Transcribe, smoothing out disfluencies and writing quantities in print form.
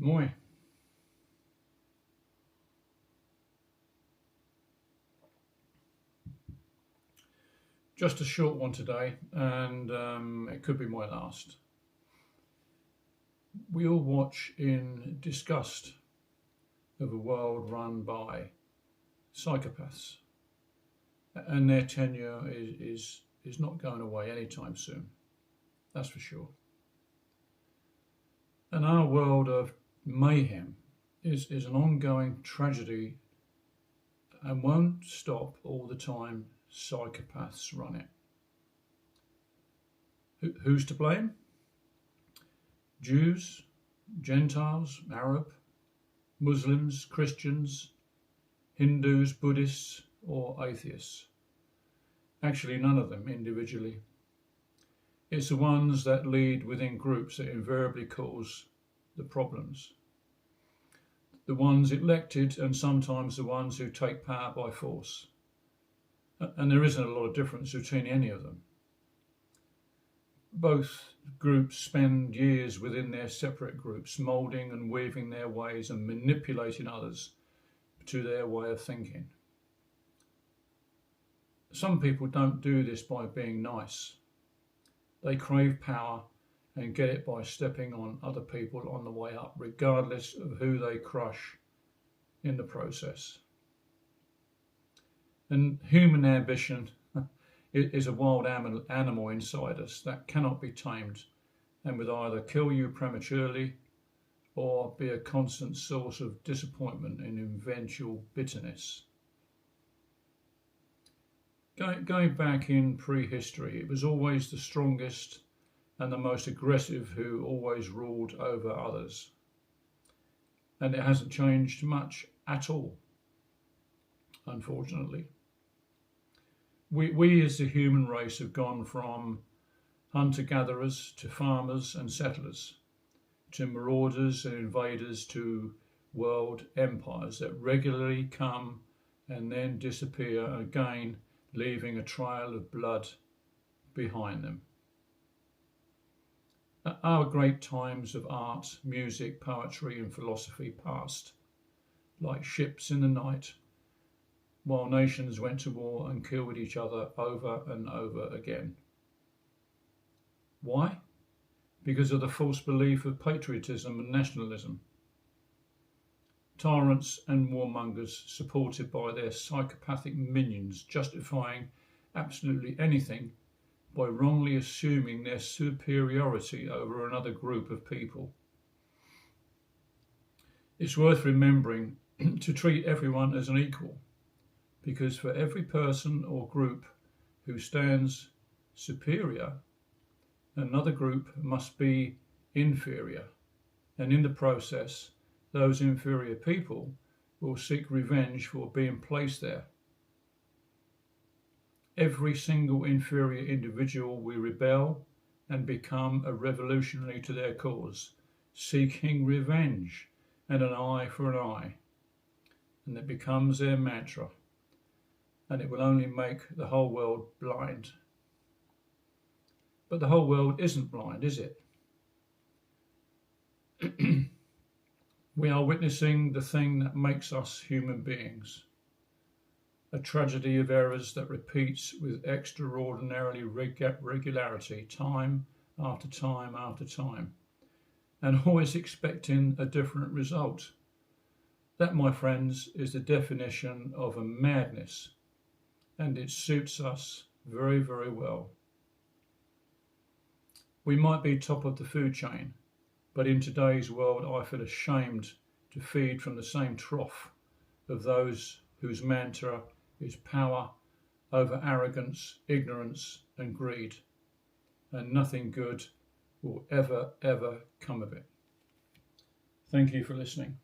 Moi. Just a short one today, and it could be my last. We all watch in disgust of a world run by psychopaths, and their tenure is not going away anytime soon. That's for sure. And our world of mayhem is an ongoing tragedy and won't stop all the time psychopaths run it. Who's to blame? Jews, Gentiles, Arab, Muslims, Christians, Hindus, Buddhists, or atheists? Actually, none of them individually. It's the ones that lead within groups that invariably cause the problems. The ones elected and sometimes the ones who take power by force. And there isn't a lot of difference between any of them. Both groups spend years within their separate groups, moulding and weaving their ways and manipulating others to their way of thinking. Some people don't do this by being nice. They crave power and get it by stepping on other people on the way up, regardless of who they crush in the process. And human ambition is a wild animal inside us that cannot be tamed and would either kill you prematurely or be a constant source of disappointment and eventual bitterness. Going back in prehistory, it was always the strongest and the most aggressive who always ruled over others. And it hasn't changed much at all, unfortunately. We as the human race have gone from hunter-gatherers to farmers and settlers, to marauders and invaders to world empires that regularly come and then disappear again, leaving a trail of blood behind them. Our great times of art, music, poetry and philosophy passed, like ships in the night, while nations went to war and killed each other over and over again. Why? Because of the false belief of patriotism and nationalism. Tyrants and warmongers supported by their psychopathic minions justifying absolutely anything by wrongly assuming their superiority over another group of people. It's worth remembering to treat everyone as an equal, because for every person or group who stands superior, another group must be inferior, and in the process, those inferior people will seek revenge for being placed there. Every single inferior individual will rebel and become a revolutionary to their cause, seeking revenge and an eye for an eye. And it becomes their mantra, and it will only make the whole world blind. But the whole world isn't blind, is it? We are witnessing the thing that makes us human beings. A tragedy of errors that repeats with extraordinarily regularity, time after time after time, and always expecting a different result. That, my friends, is the definition of a madness, and it suits us very, very well. We might be top of the food chain, but in today's world I feel ashamed to feed from the same trough of those whose mantra is power over arrogance, ignorance and greed, and nothing good will ever come of it. Thank you for listening.